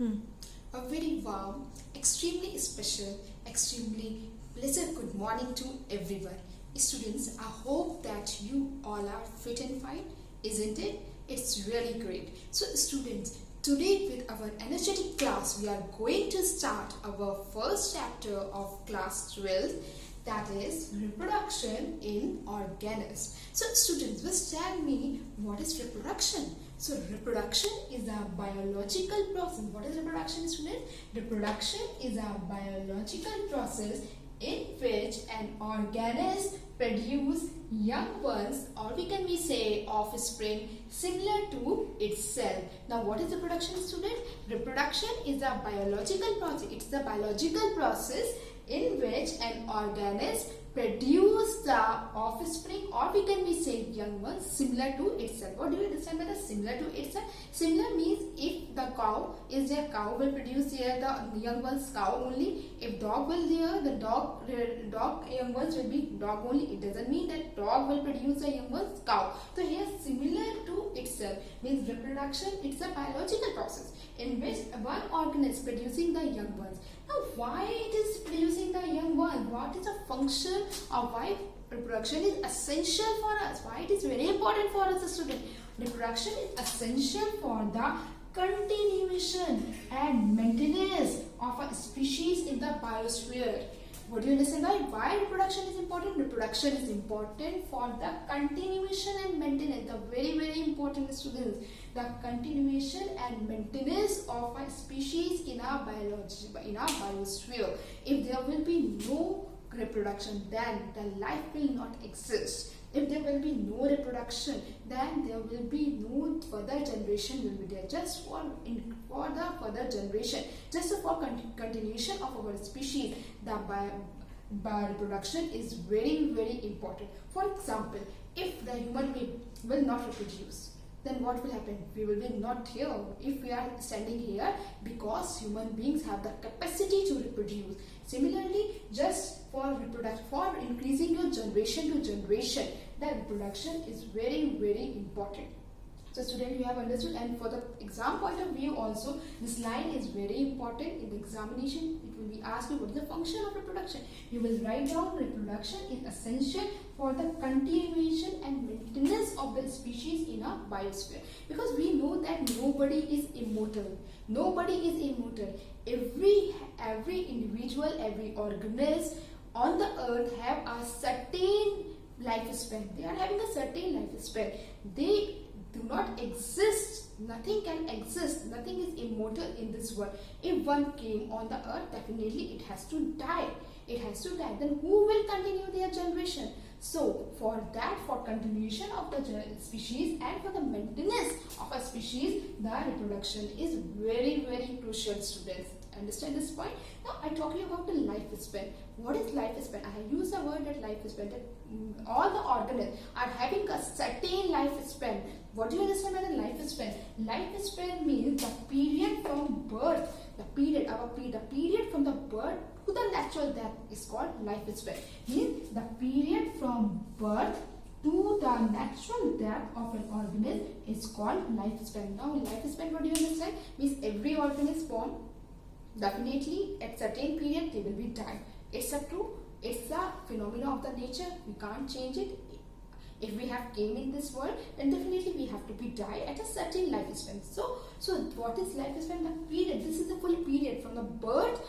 A very warm, extremely special, extremely pleasant good morning to everyone. Students, I hope that you all are fit and fine, isn't it? It's really great. So students, today with our energetic class, we are going to start our first chapter of class 12, that is reproduction in organisms. So students, just tell me, what is reproduction? So reproduction is a biological process. What is reproduction, students? Reproduction is a biological process in which an organism produce young ones, or we can say offspring similar to itself. Now what is reproduction, student? Reproduction is a biological process. It's the biological process in which an organism produce the offspring, or we can say young ones similar to itself. What do you understand by the similar to itself? Similar means if the cow is there, cow will produce here the young ones cow only. If dog will there, the dog young ones will be dog only. It doesn't mean that dog will produce the young ones cow. So here similar to itself means reproduction. It's a biological process in which one organism producing the young ones. Now why it is producing the young one? What is the function of why reproduction is essential for us? Why it is very important for us, students? Reproduction is essential for the continuation and maintenance of a species in the biosphere. What do you understand by why reproduction is important? Reproduction is important for the continuation and maintenance. The very important, students. The continuation and maintenance of a species in our biology, in our biosphere. If there will be no reproduction, then the life will not exist. If there will be no reproduction, then there will be no further generation will be there. Just for the further generation, just for continuation of our species, the reproduction is very important. For example, if the human being will not reproduce, then what will happen? We will be not here if we are standing here, because human beings have the capacity to reproduce. Similarly, just for reproduction, for increasing your generation to generation, the reproduction is very important. So student, you have understood, and for the exam point of view also, this line is very important. In the examination, it will be asked you what is the function of reproduction. You will write down reproduction is essential for the continuation and maintenance of the species in a biosphere. Because we know that nobody is immortal. Nobody is immortal. Every individual, every organism on the earth have a certain lifespan. They are having a certain lifespan. They do not exist. Nothing can exist. Nothing is immortal in this world. If one came on the earth, definitely it has to die. It has to die. Then who will continue their generation? So for that, for continuation of the species and for the maintenance of a species, the reproduction is very crucial, students. Understand this point? Now I talk you about the lifespan. What is lifespan? I use the word that lifespan, that all the organisms are having a certain lifespan. What do you understand by the lifespan? Lifespan means the period from birth, the period from the birth to the natural death is called lifespan. Means the period from birth to the natural death of an organism is called lifespan. Now lifespan, what do you understand? Means every organism born, definitely at certain period they will be die. It's a phenomena of the nature. We can't change it. If we have came in this world, then definitely we have to be die at a certain lifespan. So what is lifespan? The period. This is the full period from the birth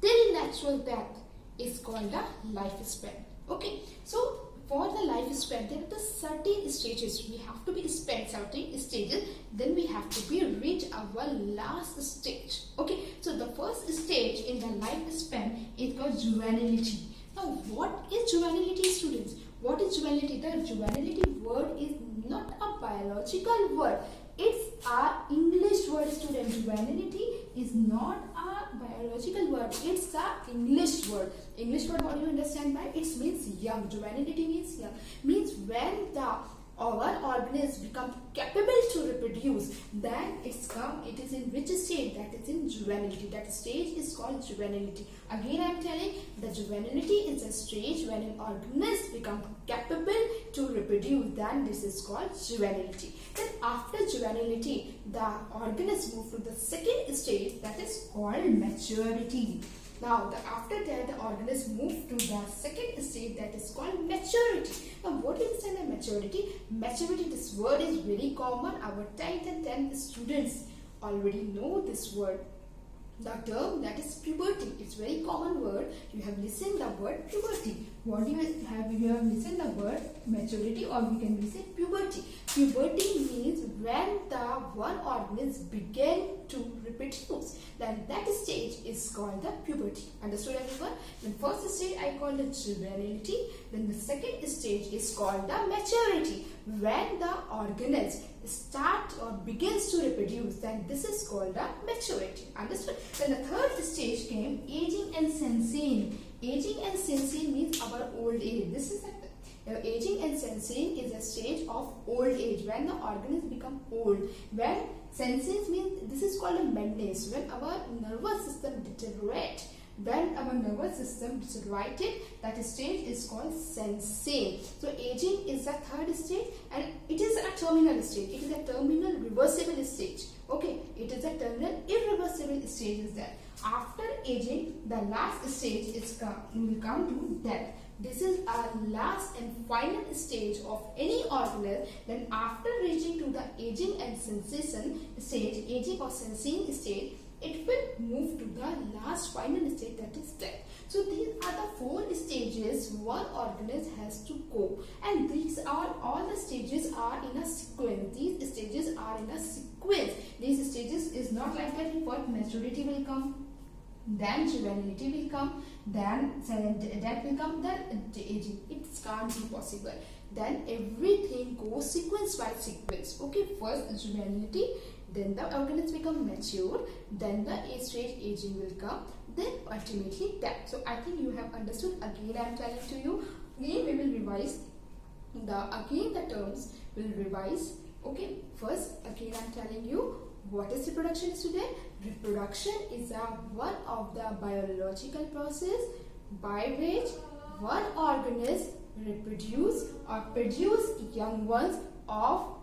till natural death is called the lifespan. Okay. So for the lifespan, there are the certain stages. We have to be spent certain stages. Then we have to be reach our last stage. Okay. So the first stage in the lifespan is called juvenility. Now what is juvenility, students? What is juvenility? The juvenility word is not a biological word. It's an English word, student. Juvenility is not a biological word. It's an English word. English word, what do you understand by? It means young. Juvenility means young. Means when our organisms become capable to reproduce, then it is in which state? That is in juvenility. juvenility. That stage is called juvenility. Again, I am telling the juvenility is a stage when an organism becomes capable to reproduce. Then this is called juvenility. Then after juvenility, the organism move to the second stage, that is called maturity. Now, after that, the organism move to the second stage, that is called maturity. Now, what is the maturity? Maturity, this word is very common. Our 10th and 10th students already know this word. The term, that is puberty. It's very common word. You have listened the word puberty. What do you have? You have listened the word maturity, or we can say puberty. Puberty means when the one organism begin to reproduce. Then that stage is called the puberty. Understood, everyone? The first stage I call the juvenility. Then the second stage is called the maturity. When the organism start or begins to reproduce, then this is called the maturity. Understood? Then the third stage came aging and sensing. Aging and sensing means our old age. This is aging and sensing is a stage of old age, when the organism become old. When sensing means, this is called a madness, when our nervous system deteriorate. When our nervous system deteriorated, that stage is called sensing. So aging is the third stage, and it is a terminal stage. It is a terminal reversible stage. Okay, it is a terminal irreversible stage is there. After aging, the last stage is will come to death. This is our last and final stage of any organism. Then after reaching to the aging and sensation stage, aging or sensing stage, it will move to the last final stage, that is death. So these are the 4 stages one organism has to go, and these are all the stages are in a sequence. These stages are in a sequence. These stages is not like that. First maturity will come, then juvenility will come, then death will come, then aging. It can't be possible. Then everything goes sequence by sequence. Okay, first juvenility, then the organism become mature, then the stage aging will come, then ultimately death. So I think you have understood. Again, I am telling to you. Again, we will revise the terms will revise. Okay, first again I am telling you what is reproduction today. Reproduction is one of the biological process by which one organism reproduce or produce young ones of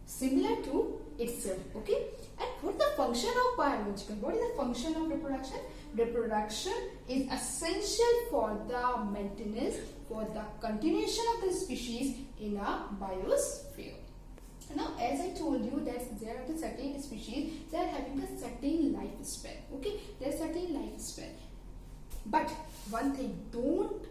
similar to itself. Okay, and what is the function of biological? What is the function of reproduction? Reproduction is essential for the maintenance, for the continuation of the species in a biosphere. Now, as I told you that there are the certain species, they are having a certain lifespan. Okay, there is certain lifespan. But one thing, don't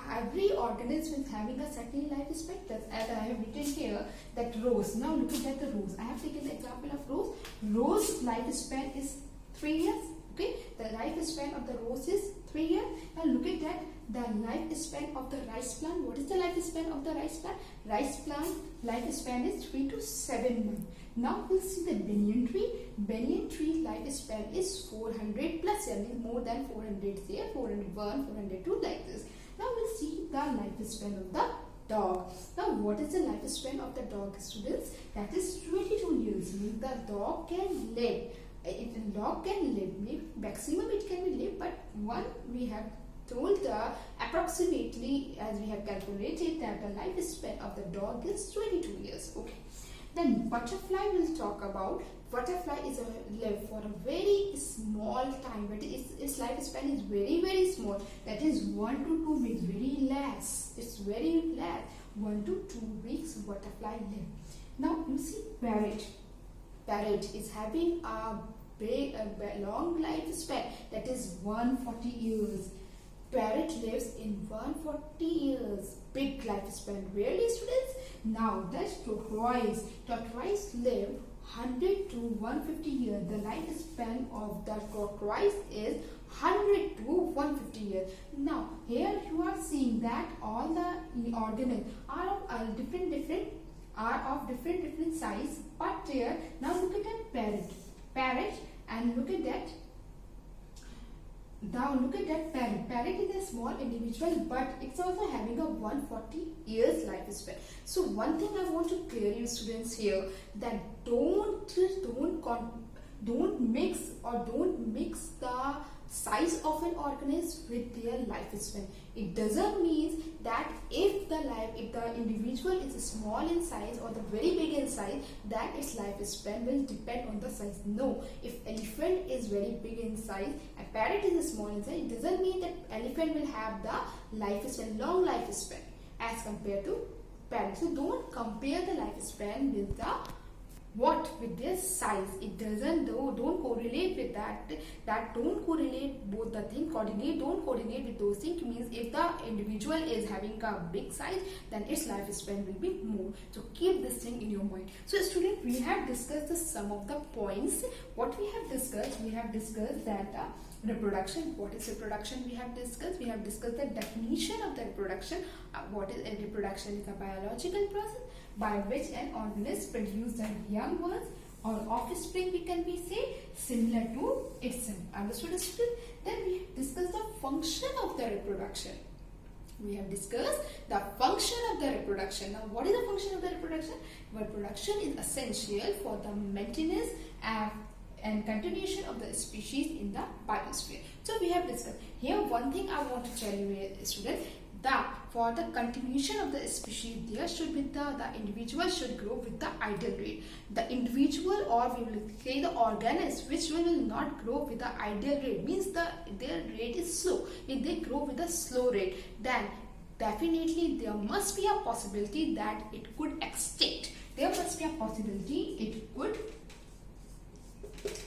every organism is having a certain lifespan. As I have written here, that rose. Now look at the rose. I have taken the example of rose. Rose lifespan is 3 years. Okay, the lifespan of the rose is 3 years. Now look at that. The lifespan of the rice plant. What is the lifespan of the rice plant? Rice plant lifespan is 3 to 7 months. Now we'll see the banyan tree. Banyan tree lifespan is 400 plus, more than 400 here, 401, 402 like this. Now we'll see the lifespan of the dog. Now what is the lifespan of the dog, students? That is 22 years. The dog can live. The dog can live. Maybe maximum it can be live, but one we have told approximately, as we have calculated, that the lifespan of the dog is 22 years. Okay. Then butterfly will talk about. Butterfly is live for a very small time, but its lifespan is very small. That is 1 to 2 weeks, very less. It's very less. 1 to 2 weeks butterfly live. Now you see parrot. Parrot is having a long lifespan, that is 140 years. Parrot lives in 140 years. Big lifespan. Really, students? Now that's tortoise. Tortoise live 100 to 150 years. The lifespan of the tortoise is 100 to 150 years. Now here you are seeing that all the organisms are of different size. But here now look at that parrot, and look at that. Now look at that parrot. Parrot is a small individual, but it's also having a 140 years lifespan. So one thing I want to clear you students here, that don't mix size of an organism with their lifespan. It doesn't mean that if the individual is small in size or the very big in size, that its lifespan will depend on the size. No, if elephant is very big in size and parrot is small in size, it doesn't mean that elephant will have the lifespan, long lifespan as compared to parrot. So don't compare the lifespan with the with their size. It doesn't, don't correlate with that don't correlate both the thing. Don't coordinate with those things. Means if the individual is having a big size, then its lifespan will be more. So keep this thing in your mind. So student, we have discussed some of the points. What we have discussed that reproduction. What is reproduction? We have discussed the definition of the reproduction. What is a reproduction? Is a biological process by which an organism produces the young ones or offspring, we can say, similar to itself. Understood, student? Then we discussed the function of the reproduction. We have discussed the function of the reproduction. Now, what is the function of the reproduction? Reproduction is essential for the maintenance and continuation of the species in the biosphere. So we have discussed here. One thing I want to tell you, student, that for the continuation of the species, there should be the individual should grow with the ideal rate. The individual, or we will say the organism, which will not grow with the ideal rate, means their rate is slow. If they grow with a slow rate, then definitely there must be a possibility that it could extinct. There must be a possibility it could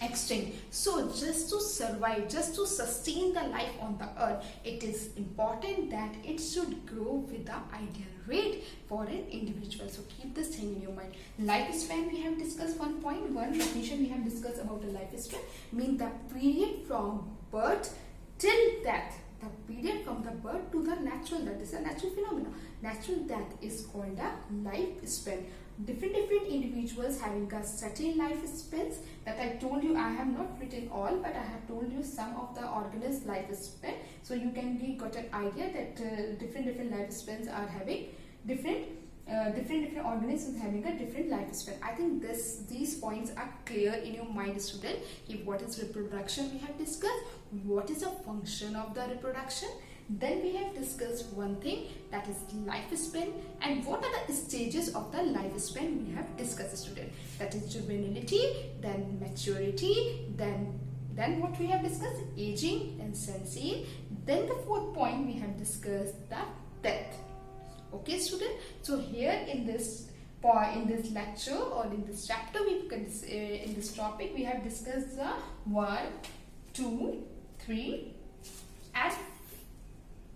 extinct. So just to survive, just to sustain the life on the earth, it is important that it should grow with the ideal rate for an individual. So keep this thing in your mind. Lifespan, we have discussed 1.1 definition. We have discussed about the lifespan, mean the period from birth till death. The period from the birth to the natural death. This is a natural phenomenon. Natural death is called a lifespan. Different individuals having a certain lifespans that I told you. I have not written all, but I have told you some of the organism lifespan, so you can got an idea that different lifespans are having different organisms having a different lifespan. I think these points are clear in your mind, student. If what is reproduction we have discussed, what is the function of the reproduction. Then we have discussed one thing, that is lifespan, and what are the stages of the lifespan we have discussed, student. That is juvenility, then maturity, then what we have discussed, aging and sensing. Then the fourth point we have discussed, the death. Okay, student. So here in this lecture or in this chapter, in this topic we have discussed the 1, 2, 3 and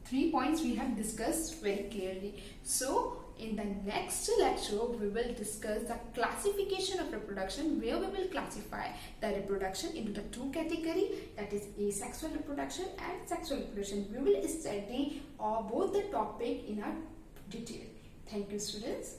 3 points we have discussed very clearly. So in the next lecture we will discuss the classification of reproduction, where we will classify the reproduction into the 2 categories, that is asexual reproduction and sexual reproduction. We will study both the topic in a detail. Thank you, students.